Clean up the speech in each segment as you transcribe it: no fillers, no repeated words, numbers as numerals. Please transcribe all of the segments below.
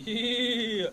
Yeah.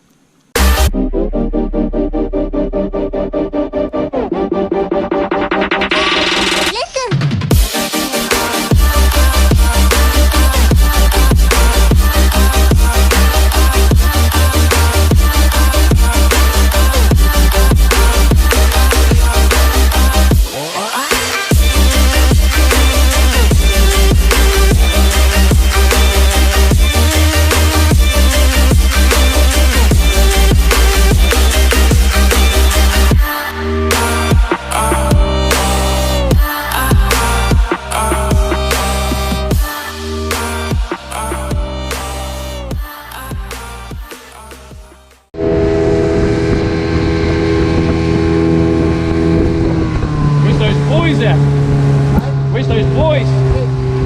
Where's those boys?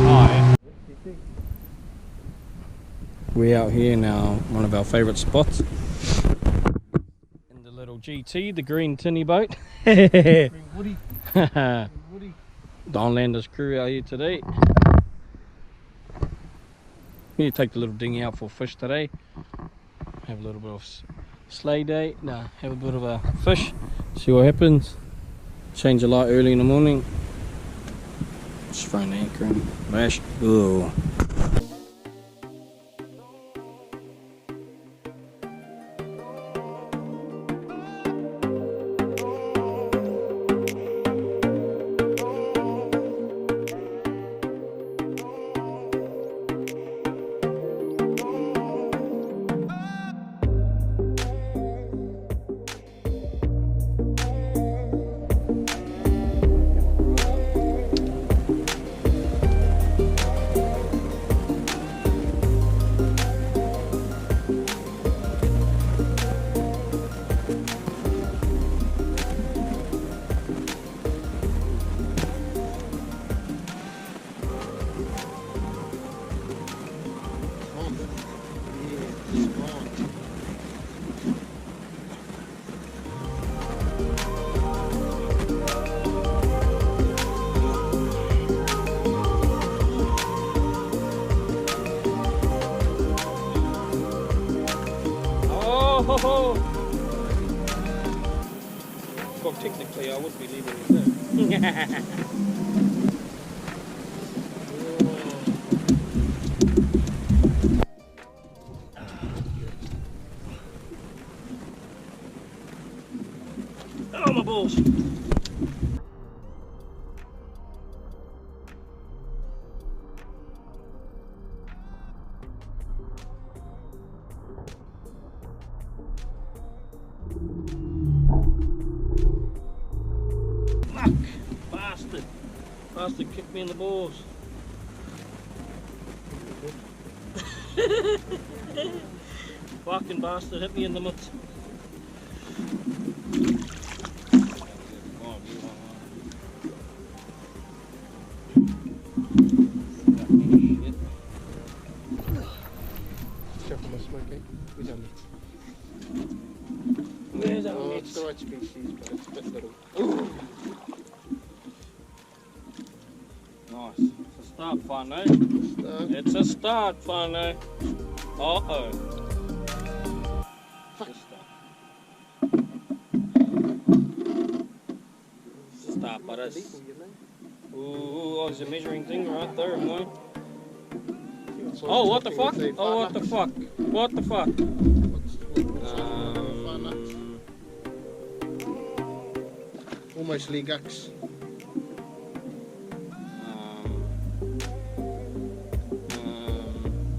Oh, yeah. We're out here now, one of our favourite spots. In the little GT, the green tinny boat. Green Woody. The Onlanders crew out here today. We need to take the little dinghy out for fish today. Have a little bit of sleigh day. No, have a bit of a fish. See what happens. Change the light early in the morning. Just throw an anchor in. Bash. Ooh. Oh, well, technically I would be leaving it there. Oh, my balls. Fuck! Bastard! Bastard kicked me in the balls. Fucking bastard hit me in the mitts. Where's our nets? It's the right species, but it's a bit little. Ooh. Nice. It's a start, Whānau. It's a start, Whānau. Uh-oh. Fuck. Start, butters. Ooh, there's a measuring thing right there, mate. Oh, what the fuck? Oh, what the fuck? What the fuck? Almost Ligax.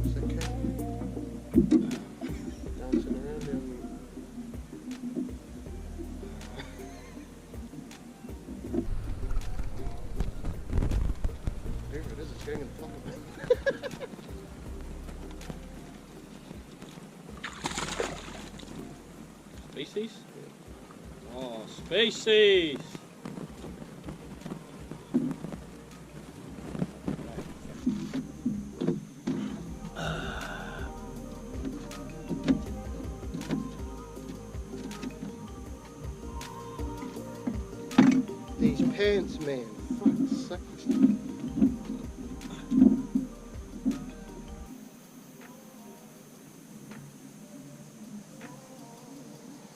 It's okay. Dancing around him. Whoever it is, it's going in the pocket. Species? Oh, species! These pants, man. Fuck's sake.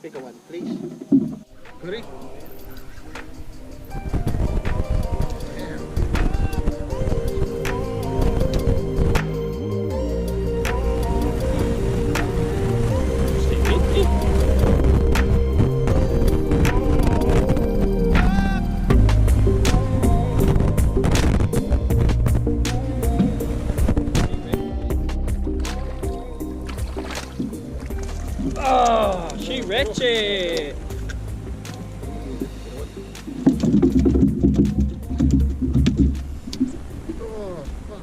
Bigger one, please. Goody? Oh, she wretched. Oh, fuck.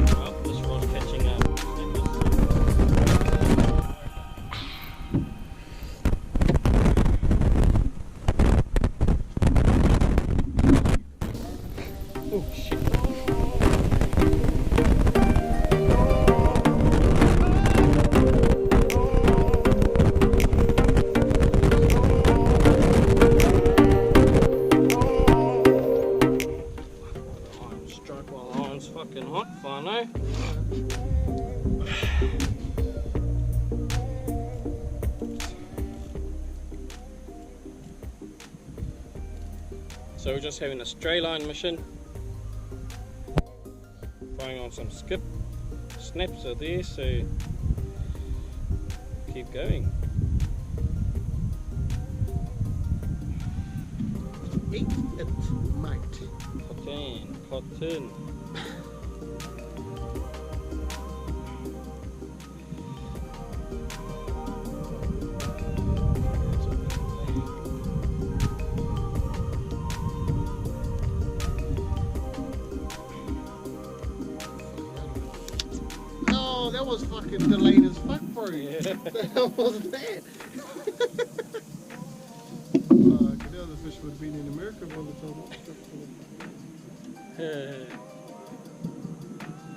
Well, this rod's catching up. Oh shit. Iron strike while the iron's fucking hot, Fano. So we're just having a StrayLine mission. Throwing on some skip. Snaps are there, so keep going. Eat it, mate. Cotton, cotton. Oh, that was fucking delayed as fuck, bro. Yeah. The hell was that? Oh, I could tell the fish would have been in America by the time that stuff was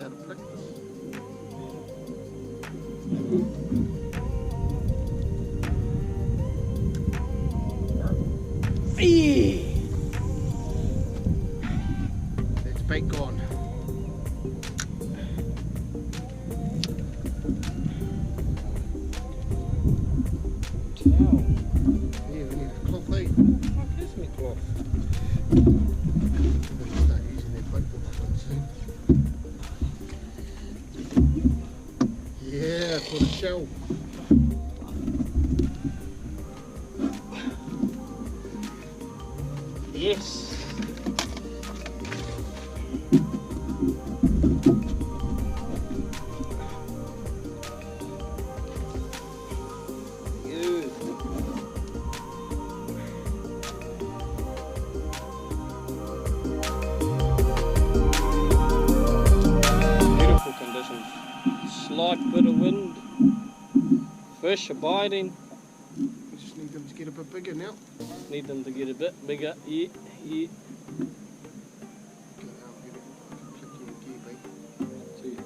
out of practice. That's bait gone. Towel. Yeah, we need a cloth, eh? What is my cloth? We should start using that bait book one soon. Yeah, for the show. Yes. Good. Beautiful conditions. Slight bit of wind. Fish abiding. We just need them to get a bit bigger now. Need them to get a bit bigger. Yeah, yeah. Get out, get it. Fucking clicky gear bait. See.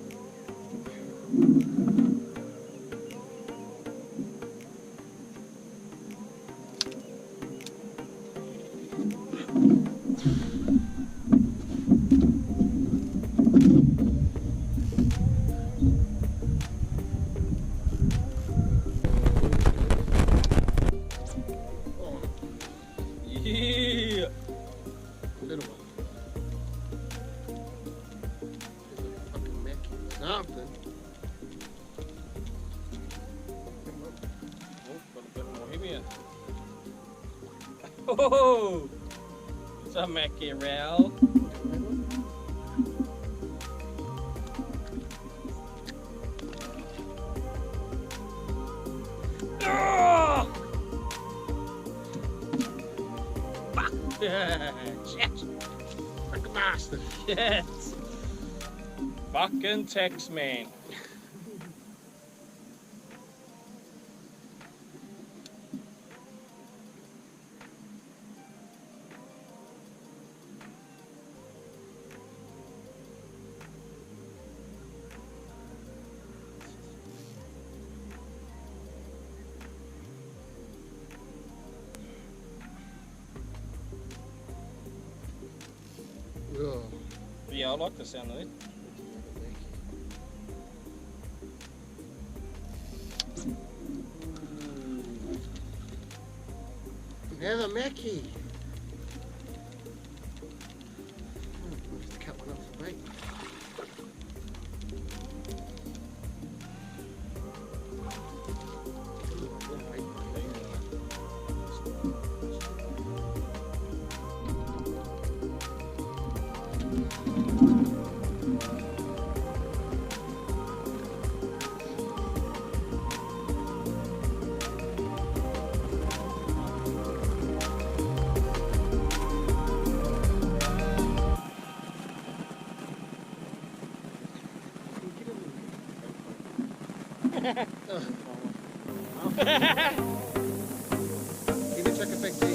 Oh, Yeah. little one. There's a fucking Mackie. Something. Oh, got a bit more heavier. Oh, it's a mackerel. Oh! Fuck! Shit! Fucking bastard. Shit! Fucking Tex man. Yeah, I like the sound of it. Another Mackie. Just cut one up for bait. Give it chuck it back to you.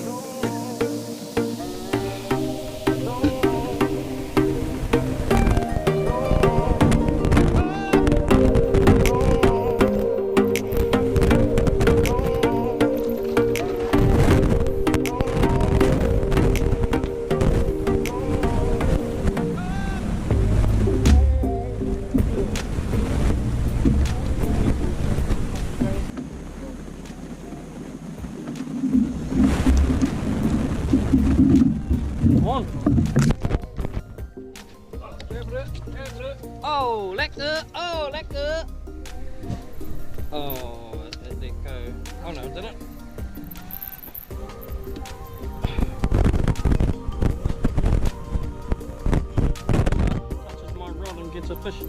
On. Oh, lekker! Oh, lekker! Oh, let it go. Oh no, did it? Touches my rod and gets a fish.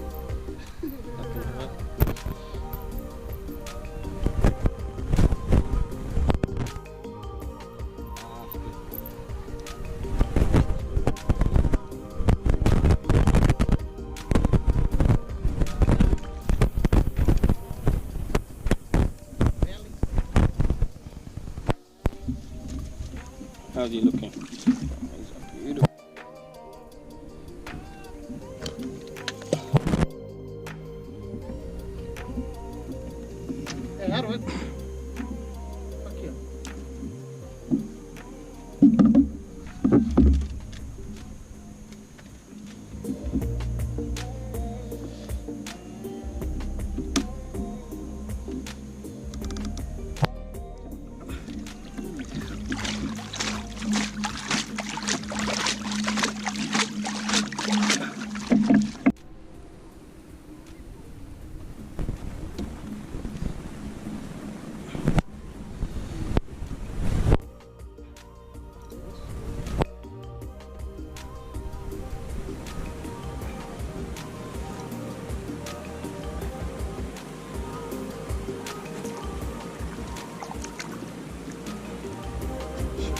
How's he looking? He's beautiful. Hey, how do it? Fuck you.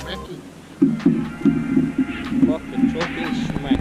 Mackie. Fucking choking smack.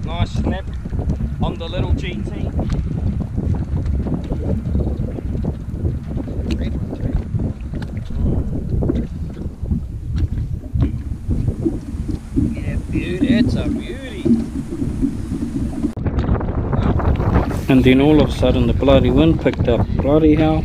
Nice snap on the little GT. Great one, too. Yeah, beauty. It's a beauty. And then all of a sudden the bloody wind picked up. Bloody hell.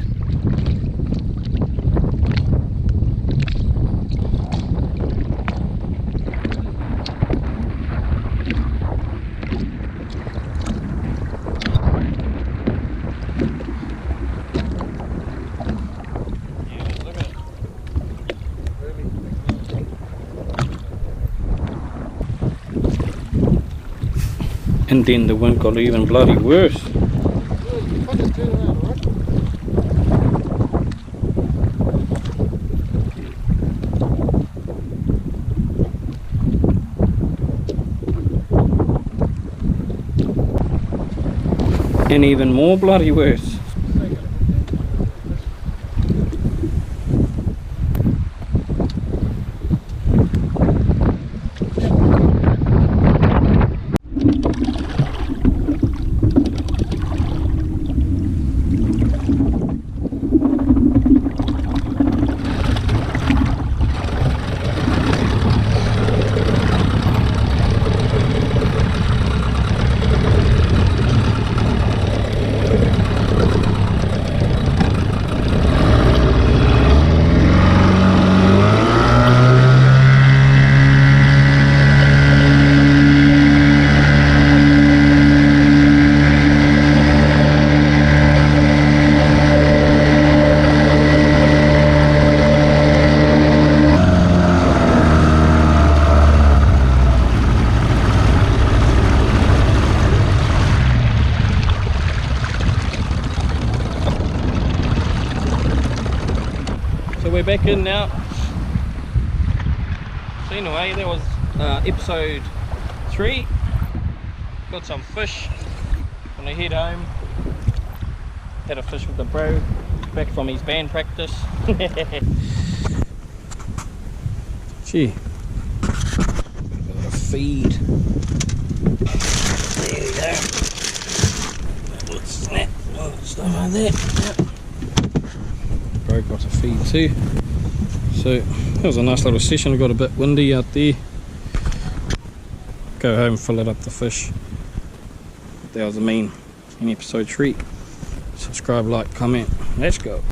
And then the wind got even bloody worse. If I just turn around, alright? And even more bloody worse. So we're back in now. So anyway, that was episode 3. Got some fish on the head home. Had a fish with the bro back from his band practice. Gee, got a feed. There we go. What's that? Oh, stuff like that. Yep. Bro got a feed too. So that was a nice little session. It got a bit windy out there. Go home, fill it up the fish. That was the main in episode 3. Subscribe, like, comment. Let's go.